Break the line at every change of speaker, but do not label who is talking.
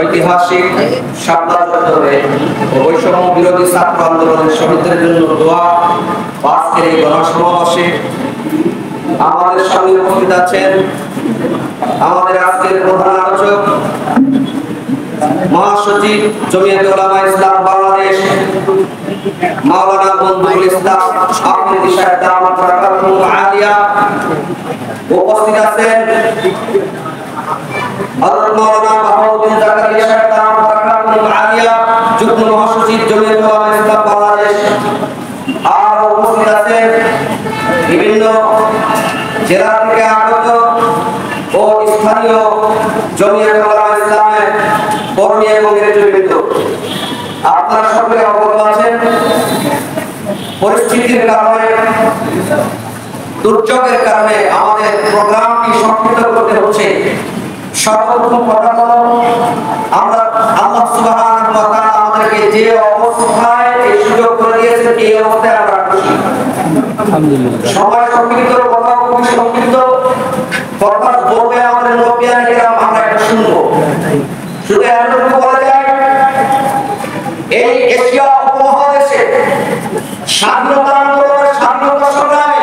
ঐতিহাসিক শাপলা চত্বরে বৈষম্য বিরোধী ছাত্র আন্দোলনের শহীদদের জন্য দোয়া আজকের এই গণসমাবেশে আমাদের সঙ্গে উপস্থিত আছেন আমাদের আজকের প্রধান আলোচক মহাসচিব জমিয়তে উলামা ইসলাম বাংলাদেশ মাওলানা মনজুরুল ইসলাম আফ্রিদি সাহেব দামাত বারাকাতুহু আলিয়া। উপস্থিত আছেন হযরত মাওলানা বাহাউদ্দিন জাকারিয়া সাহেব দামাত বারাকাতুহু আলিয়া যুগ্ম মহাসচিব জমিয়তে উলামা ইসলাম বাংলাদেশ। আর উপস্থিত আছেন বিভিন্ন জেলা থেকে আগত ও স্থানীয় জমিয়তে উলামা ইসলামের কর্মী এবং নেতৃবৃন্দ। আপনারা সকলে অবগত আছেন পরিস্থিতির কারণে, দুর্যোগের কারণে আমাদের প্রোগ্রামটি সংক্ষিপ্ত করতে হচ্ছে। সর্বপ্রথম কথা হলো, আমরা আল্লাহ সুবহানাহু ওয়া তাআলা আমাদেরকে যে অবস্থায় এই সুযোগ করে দিয়েছেন, এই অবস্থায় আমরা খুশি আলহামদুলিল্লাহ। সবাই সংক্ষিপ্ত কথা, খুবই সংক্ষিপ্ত কথা বলবে আমাদের নবীয়ান কিরাম, আমরা এটা শুনবো। শুধু এতটুকু বলা যায়, এই এশিয়া উপমহাদেশে স্বাধীনতা আন্দোলনের, স্বাধীনতা সংগ্রামে